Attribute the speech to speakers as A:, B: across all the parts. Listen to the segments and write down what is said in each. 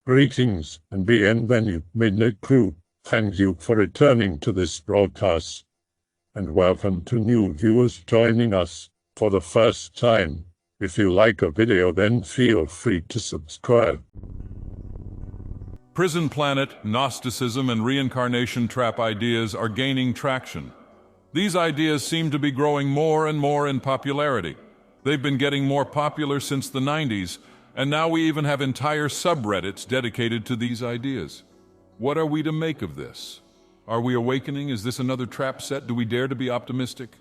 A: Greetings and bienvenue, Midnight Crew. Thank you for returning to this broadcast, and welcome to new viewers joining us for the first time. If you like a video, then feel free to subscribe.
B: Prison planet, Gnosticism, and reincarnation trap ideas are gaining traction. These ideas seem to be growing more and more in popularity. They've been getting more popular since the 90s, and now we even have entire subreddits dedicated to these ideas. What are we to make of this? Are we awakening? Is this another trap set? Do we dare to be optimistic?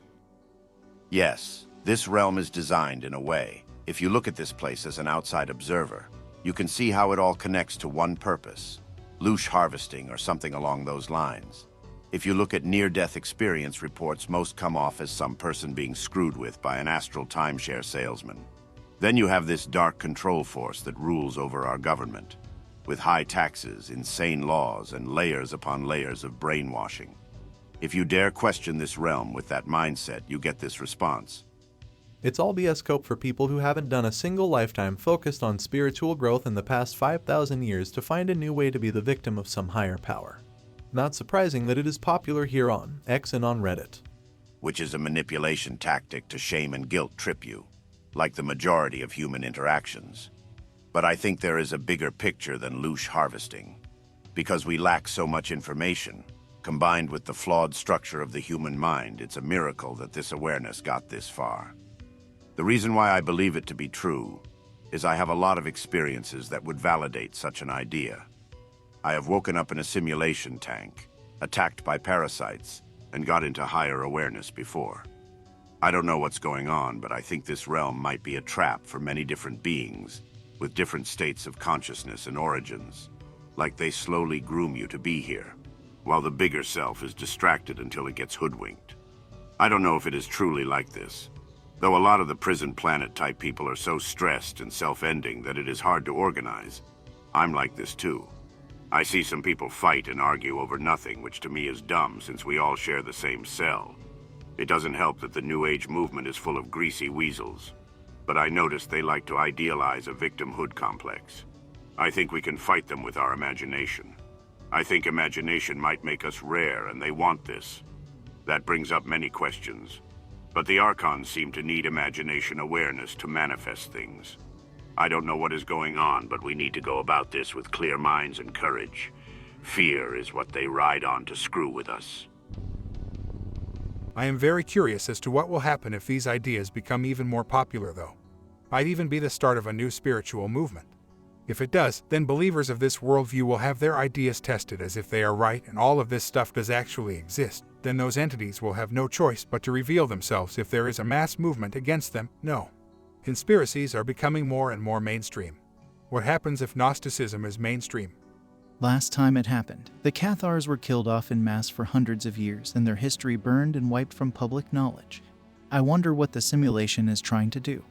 C: Yes, this realm is designed in a way. If you look at this place as an outside observer, you can see how it all connects to one purpose: loosh harvesting or something along those lines. If you look at near-death experience reports, most come off as some person being screwed with by an astral timeshare salesman. Then you have this dark control force that rules over our government, with high taxes, insane laws, and layers upon layers of brainwashing. If you dare question this realm with that mindset, you get this response.
D: It's all BS cope for people who haven't done a single lifetime focused on spiritual growth in the past 5,000 years to find a new way to be the victim of some higher power. Not surprising that it is popular here on X and on Reddit.
C: Which is a manipulation tactic to shame and guilt trip you, like the majority of human interactions. But I think there is a bigger picture than loosh harvesting. Because we lack so much information, combined with the flawed structure of the human mind, it's a miracle that this awareness got this far. The reason why I believe it to be true is I have a lot of experiences that would validate such an idea. I have woken up in a simulation tank, attacked by parasites, and got into higher awareness before. I don't know what's going on, but I think this realm might be a trap for many different beings with different states of consciousness and origins, like they slowly groom you to be here, while the bigger self is distracted until it gets hoodwinked. I don't know if it is truly like this, though a lot of the prison planet type people are so stressed and self-ending that it is hard to organize. I'm like this too. I see some people fight and argue over nothing, which to me is dumb since we all share the same cell. It doesn't help that the New Age movement is full of greasy weasels, but I notice they like to idealize a victimhood complex. I think we can fight them with our imagination. I think imagination might make us rare, and they want this. That brings up many questions, but the Archons seem to need imagination awareness to manifest things. I don't know what is going on, but we need to go about this with clear minds and courage. Fear is what they ride on to screw with us.
E: I am very curious as to what will happen if these ideas become even more popular, though. Might even be the start of a new spiritual movement. If it does, then believers of this worldview will have their ideas tested as if they are right and all of this stuff does actually exist. Then those entities will have no choice but to reveal themselves if there is a mass movement against them. No. Conspiracies are becoming more and more mainstream. What happens if Gnosticism is mainstream?
F: Last time it happened, the Cathars were killed off in mass for hundreds of years and their history burned and wiped from public knowledge. I wonder what the simulation is trying to do.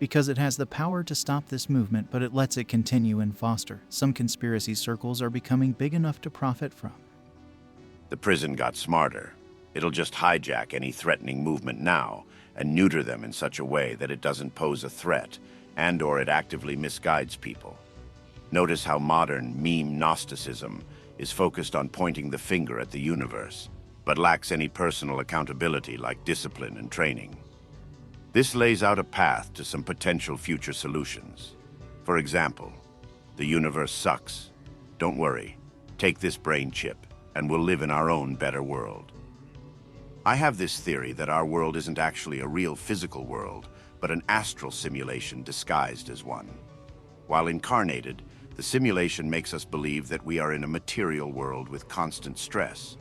F: Because it has the power to stop this movement, but it lets it continue and foster. Some conspiracy circles are becoming big enough to profit from.
C: The prison got smarter. It'll just hijack any threatening movement now and neuter them in such a way that it doesn't pose a threat and/or it actively misguides people. Notice how modern meme Gnosticism is focused on pointing the finger at the universe, but lacks any personal accountability like discipline and training. This lays out a path to some potential future solutions. For example, the universe sucks. Don't worry, take this brain chip and we'll live in our own better world. I have this theory that our world isn't actually a real physical world, but an astral simulation disguised as one. While incarnated, the simulation makes us believe that we are in a material world with constant stress,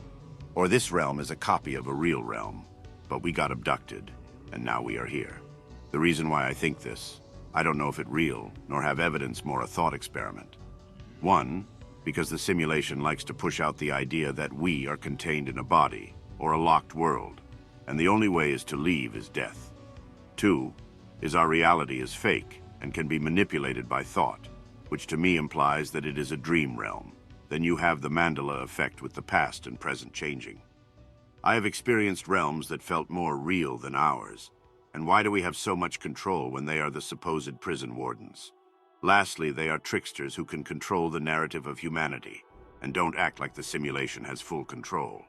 C: or this realm is a copy of a real realm, but we got abducted, and now we are here. The reason why I think this, I don't know if it's real, nor have evidence, more a thought experiment. One, because the simulation likes to push out the idea that we are contained in a body, or a locked world, and the only way is to leave is death. Two, is our reality is fake and can be manipulated by thought, which to me implies that it is a dream realm. Then you have the Mandela effect with the past and present changing. I have experienced realms that felt more real than ours, and why do we have so much control when they are the supposed prison wardens? Lastly, they are tricksters who can control the narrative of humanity and don't act like the simulation has full control.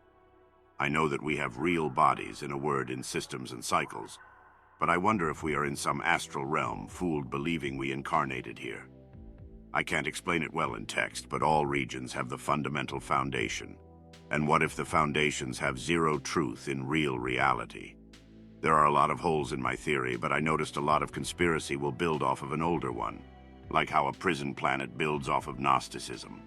C: I know that we have real bodies, in a word, in systems and cycles, but I wonder if we are in some astral realm, fooled believing we incarnated here. I can't explain it well in text, but all regions have the fundamental foundation. And what if the foundations have zero truth in real reality? There are a lot of holes in my theory, but I noticed a lot of conspiracy will build off of an older one, like how a prison planet builds off of Gnosticism.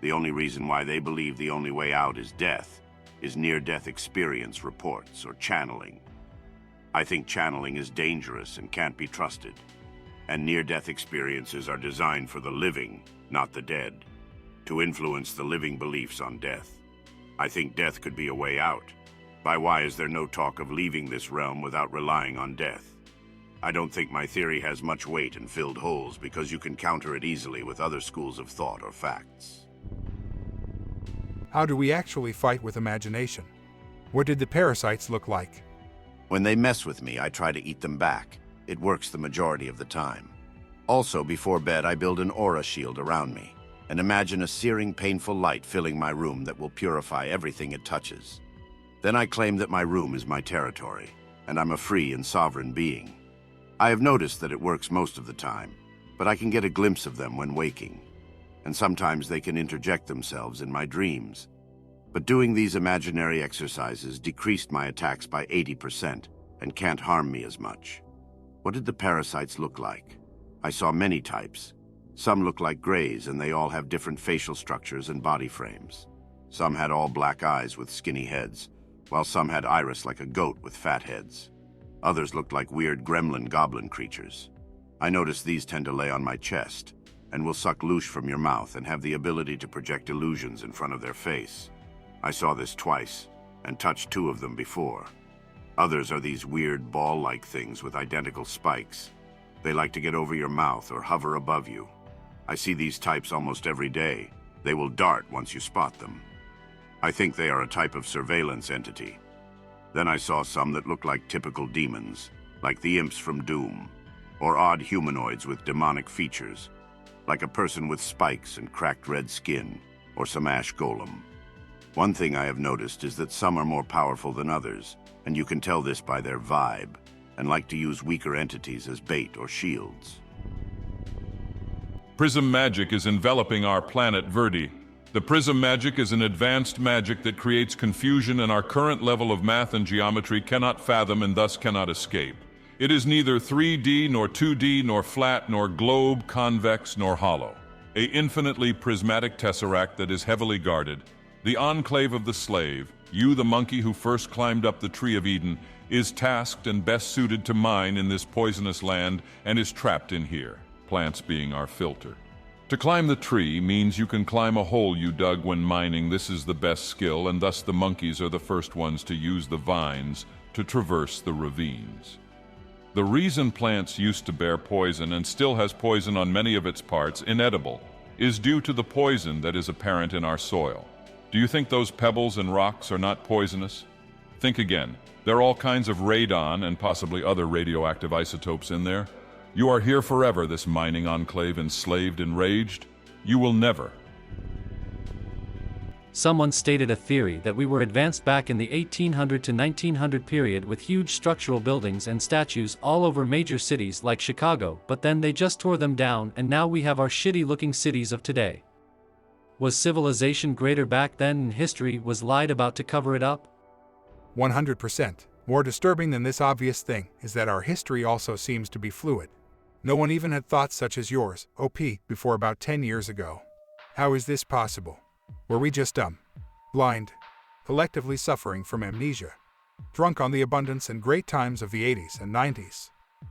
C: The only reason why they believe the only way out is death is near-death experience reports or channeling. I think channeling is dangerous and can't be trusted, and near-death experiences are designed for the living, not the dead, to influence the living beliefs on death. I think death could be a way out. Why is there no talk of leaving this realm without relying on death? I don't think my theory has much weight and filled holes because you can counter it easily with other schools of thought or facts.
E: How do we actually fight with imagination? What did the parasites look like?
C: When they mess with me, I try to eat them back. It works the majority of the time. Also, before bed, I build an aura shield around me and imagine a searing, painful light filling my room that will purify everything it touches. Then I claim that my room is my territory, and I'm a free and sovereign being. I have noticed that it works most of the time, but I can get a glimpse of them when waking, and sometimes they can interject themselves in my dreams. But doing these imaginary exercises decreased my attacks by 80% and can't harm me as much. What did the parasites look like? I saw many types. Some look like greys, and they all have different facial structures and body frames. Some had all black eyes with skinny heads, while some had iris like a goat with fat heads. Others looked like weird gremlin goblin creatures. I noticed these tend to lay on my chest and will suck loosh from your mouth and have the ability to project illusions in front of their face. I saw this twice and touched 2 of them before. Others are these weird ball-like things with identical spikes. They like to get over your mouth or hover above you. I see these types almost every day. They will dart once you spot them. I think they are a type of surveillance entity. Then I saw some that looked like typical demons, like the imps from Doom, or odd humanoids with demonic features, like a person with spikes and cracked red skin, or some ash golem. One thing I have noticed is that some are more powerful than others, and you can tell this by their vibe, and like to use weaker entities as bait or shields.
B: Prism Magic is enveloping our planet Verdi. The Prism Magic is an advanced magic that creates confusion and our current level of math and geometry cannot fathom and thus cannot escape. It is neither 3D nor 2D nor flat nor globe, convex nor hollow. A infinitely prismatic tesseract that is heavily guarded. The enclave of the slave, you the monkey who first climbed up the tree of Eden, is tasked and best suited to mine in this poisonous land and is trapped in here, plants being our filter. To climb the tree means you can climb a hole you dug when mining. This is the best skill, and thus the monkeys are the first ones to use the vines to traverse the ravines. The reason plants used to bear poison and still has poison on many of its parts, inedible, is due to the poison that is apparent in our soil. Do you think those pebbles and rocks are not poisonous? Think again. There are all kinds of radon and possibly other radioactive isotopes in there. You are here forever, this mining enclave, enslaved, enraged. You will never.
G: Someone stated a theory that we were advanced back in the 1800 to 1900 period with huge structural buildings and statues all over major cities like Chicago, but then they just tore them down and now we have our shitty-looking cities of today. Was civilization greater back then and history was lied about to cover it up?
E: 100%. More disturbing than this obvious thing is that our history also seems to be fluid. No one even had thoughts such as yours, OP, before about 10 years ago. How is this possible? Were we just dumb, blind, collectively suffering from amnesia, drunk on the abundance and great times of the 80s and 90s?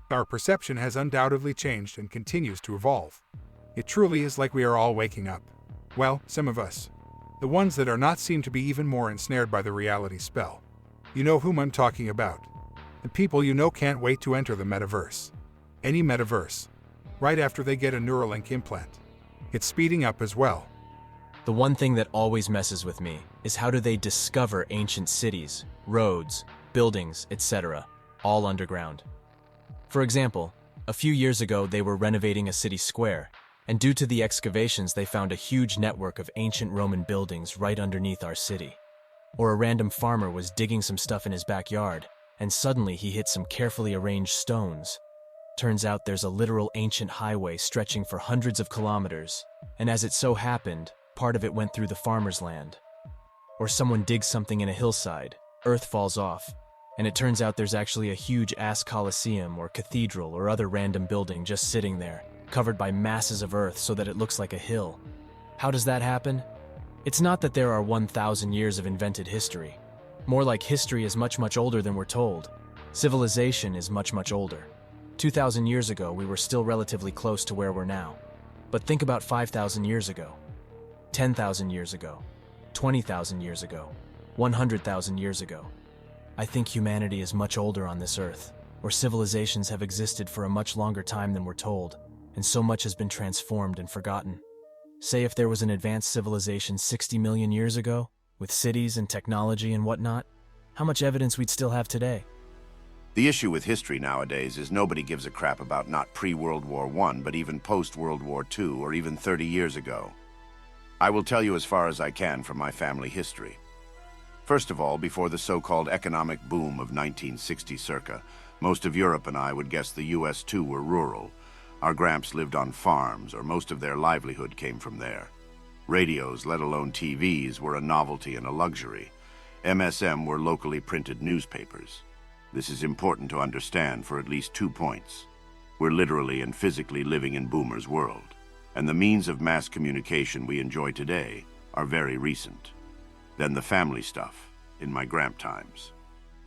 E: Our perception has undoubtedly changed and continues to evolve. It truly is like we are all waking up. Well, some of us. The ones that are not seem to be even more ensnared by the reality spell. You know whom I'm talking about. The people you know can't wait to enter the metaverse. Any metaverse. Right after they get a Neuralink implant. It's speeding up as well.
H: The one thing that always messes with me is how do they discover ancient cities, roads, buildings, etc., all underground. For example, A few years ago, they were renovating a city square, and due to the excavations, they found a huge network of ancient Roman buildings right underneath our city. Or a random farmer was digging some stuff in his backyard, and suddenly he hit some carefully arranged stones. Turns out there's a literal ancient highway stretching for hundreds of kilometers, and as it so happened, part of it went through the farmer's land. Or someone digs something in a hillside, earth falls off, and it turns out there's actually a huge-ass coliseum or cathedral or other random building just sitting there, covered by masses of earth so that it looks like a hill. How does that happen? It's not that there are 1,000 years of invented history. More like history is much, much older than we're told. Civilization is much, much older. 2,000 years ago, we were still relatively close to where we're now. But think about 5,000 years ago, 10,000 years ago, 20,000 years ago, 100,000 years ago. I think humanity is much older on this earth, or civilizations have existed for a much longer time than we're told, and so much has been transformed and forgotten. Say if there was an advanced civilization 60 million years ago, with cities and technology and whatnot, how much evidence we'd still have today?
C: The issue with history nowadays is nobody gives a crap about not pre-World War I, but even post-World War II, or even 30 years ago. I will tell you as far as I can from my family history. First of all, before the so-called economic boom of 1960 circa, most of Europe and I would guess the US too were rural. Our gramps lived on farms, or most of their livelihood came from there. Radios, let alone TVs, were a novelty and a luxury. MSM were locally printed newspapers. This is important to understand for at least 2 points. We're literally and physically living in boomers' world, and the means of mass communication we enjoy today are very recent. Then the family stuff, in my gramp times.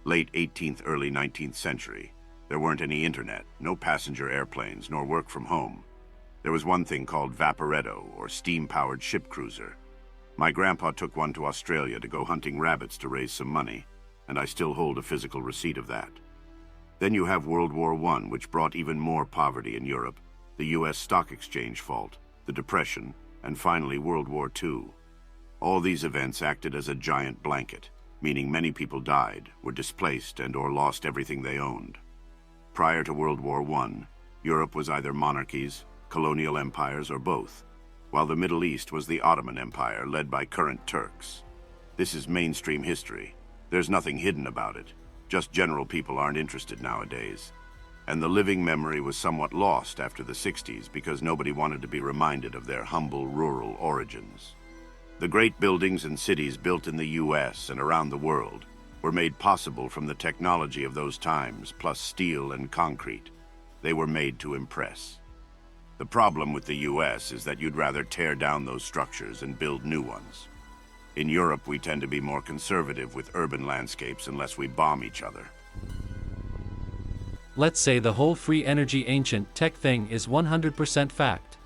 C: Late 18th, early 19th century. There weren't any internet, no passenger airplanes, nor work from home. There was one thing called vaporetto, or steam-powered ship cruiser. My grandpa took one to Australia to go hunting rabbits to raise some money, and I still hold a physical receipt of that. Then you have World War I, which brought even more poverty in Europe, the US stock exchange fault, the Depression, and finally World War II. All these events acted as a giant blanket, meaning many people died, were displaced, and/or lost everything they owned. Prior to World War I, Europe was either monarchies, colonial empires, or both, while the Middle East was the Ottoman Empire, led by current Turks. This is mainstream history. There's nothing hidden about it. Just general people aren't interested nowadays. And the living memory was somewhat lost after the 60s because nobody wanted to be reminded of their humble rural origins. The great buildings and cities built in the US and around the world were made possible from the technology of those times, plus steel and concrete. They were made to impress. The problem with the US is that you'd rather tear down those structures and build new ones. In Europe, we tend to be more conservative with urban landscapes unless we bomb each other.
G: Let's say the whole free energy ancient tech thing is 100% fact.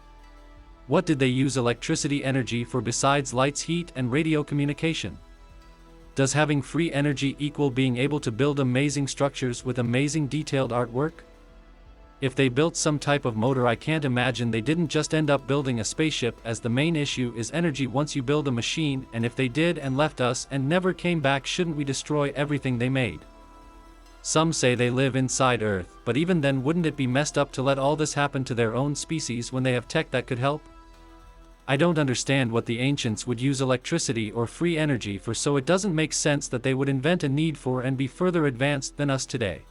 G: What did they use electricity energy for besides lights, heat, and radio communication? Does having free energy equal being able to build amazing structures with amazing detailed artwork? If they built some type of motor, I can't imagine they didn't just end up building a spaceship, as the main issue is energy once you build a machine, and if they did and left us and never came back, shouldn't we destroy everything they made? Some say they live inside Earth, but even then, wouldn't it be messed up to let all this happen to their own species when they have tech that could help? I don't understand what the ancients would use electricity or free energy for, so it doesn't make sense that they would invent a need for and be further advanced than us today.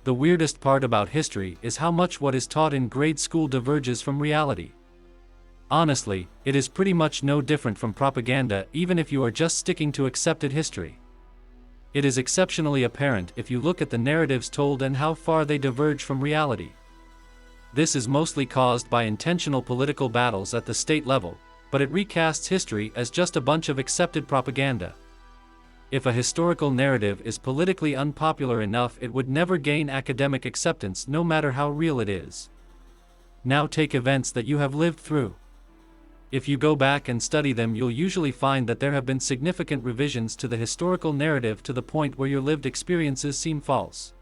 G: The weirdest part about history is how much what is taught in grade school diverges from reality. Honestly, it is pretty much no different from propaganda, even if you are just sticking to accepted history. It is exceptionally apparent if you look at the narratives told and how far they diverge from reality. This is mostly caused by intentional political battles at the state level, but it recasts history as just a bunch of accepted propaganda. If a historical narrative is politically unpopular enough, it would never gain academic acceptance, no matter how real it is. Now take events that you have lived through. If you go back and study them, you'll usually find that there have been significant revisions to the historical narrative to the point where your lived experiences seem false.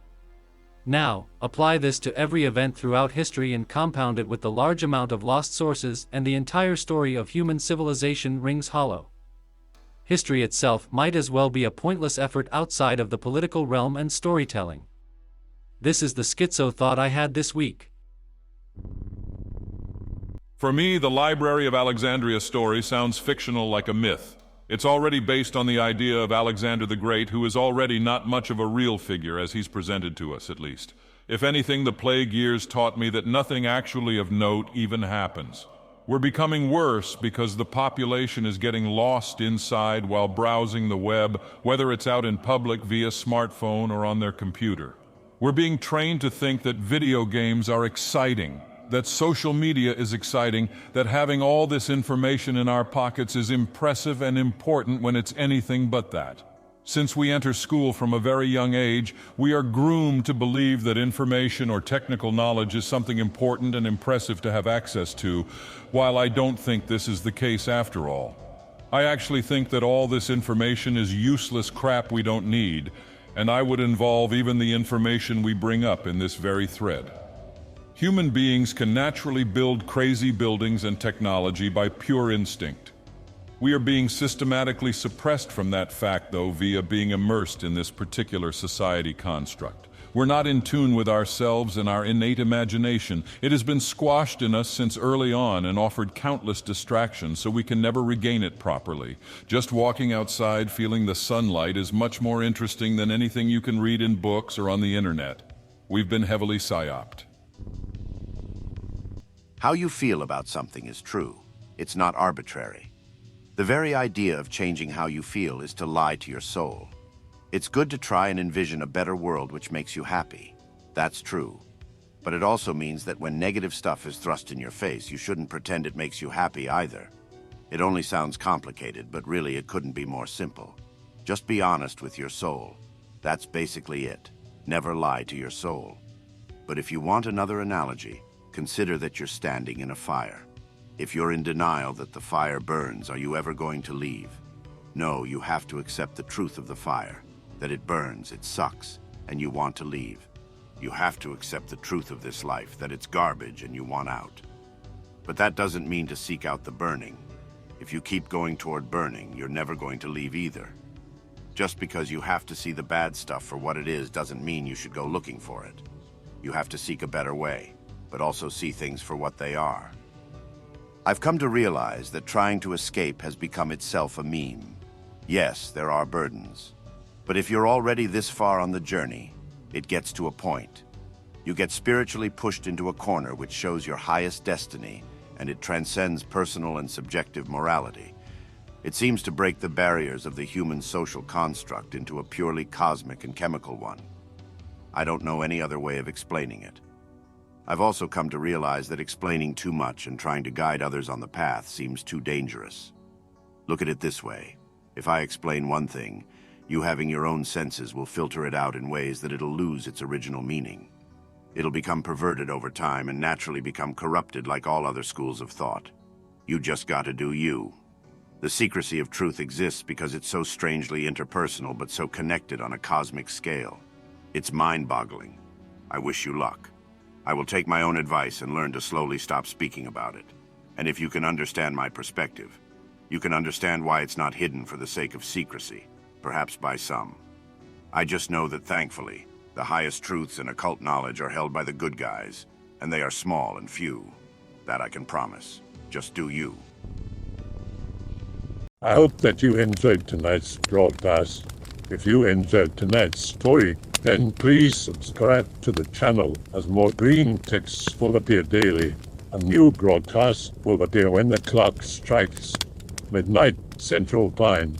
G: Now, apply this to every event throughout history and compound it with the large amount of lost sources, and the entire story of human civilization rings hollow. History itself might as well be a pointless effort outside of the political realm and storytelling. This is the schizo thought I had this week.
B: For me, the Library of Alexandria story sounds fictional like a myth. It's already based on the idea of Alexander the Great, who is already not much of a real figure as he's presented to us, at least. If anything, the plague years taught me that nothing actually of note even happens. We're becoming worse because the population is getting lost inside while browsing the web, whether it's out in public via smartphone or on their computer. We're being trained to think that video games are exciting, that social media is exciting, that having all this information in our pockets is impressive and important when it's anything but that. Since we enter school from a very young age, we are groomed to believe that information or technical knowledge is something important and impressive to have access to, while I don't think this is the case after all. I actually think that all this information is useless crap we don't need, and I would involve even the information we bring up in this very thread. Human beings can naturally build crazy buildings and technology by pure instinct. We are being systematically suppressed from that fact, though, via being immersed in this particular society construct. We're not in tune with ourselves and our innate imagination. It has been squashed in us since early on and offered countless distractions, so we can never regain it properly. Just walking outside feeling the sunlight is much more interesting than anything you can read in books or on the internet. We've been heavily psyoped.
C: How you feel about something is true. It's not arbitrary. The very idea of changing how you feel is to lie to your soul. It's good to try and envision a better world which makes you happy. That's true. But it also means that when negative stuff is thrust in your face, you shouldn't pretend it makes you happy either. It only sounds complicated, but really it couldn't be more simple. Just be honest with your soul. That's basically it. Never lie to your soul. But if you want another analogy, consider that you're standing in a fire. If you're in denial that the fire burns, are you ever going to leave? No, you have to accept the truth of the fire, that it burns, it sucks, and you want to leave. You have to accept the truth of this life, that it's garbage and you want out. But that doesn't mean to seek out the burning. If you keep going toward burning, you're never going to leave either. Just because you have to see the bad stuff for what it is doesn't mean you should go looking for it. You have to seek a better way, but also see things for what they are. I've come to realize that trying to escape has become itself a meme. Yes, there are burdens. But if you're already this far on the journey, it gets to a point. You get spiritually pushed into a corner which shows your highest destiny, and it transcends personal and subjective morality. It seems to break the barriers of the human social construct into a purely cosmic and chemical one. I don't know any other way of explaining it. I've also come to realize that explaining too much and trying to guide others on the path seems too dangerous. Look at it this way. If I explain one thing, you having your own senses will filter it out in ways that it'll lose its original meaning. It'll become perverted over time and naturally become corrupted like all other schools of thought. You just gotta do you. The secrecy of truth exists because it's so strangely interpersonal but so connected on a cosmic scale. It's mind-boggling. I wish you luck. I will take my own advice and learn to slowly stop speaking about it. And if you can understand my perspective, you can understand why it's not hidden for the sake of secrecy, perhaps by some. I just know that thankfully, the highest truths in occult knowledge are held by the good guys, and they are small and few. That I can promise. Just do you.
A: I hope that you enjoyed tonight's broadcast. If you enjoyed tonight's story, then please subscribe to the channel as more green texts will appear daily. A new broadcast will appear when the clock strikes midnight Central Time.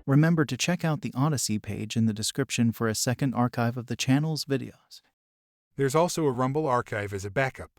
F: Remember to check out the Odyssey page in the description for a second archive of the channel's videos.
E: There's also a Rumble archive as a backup,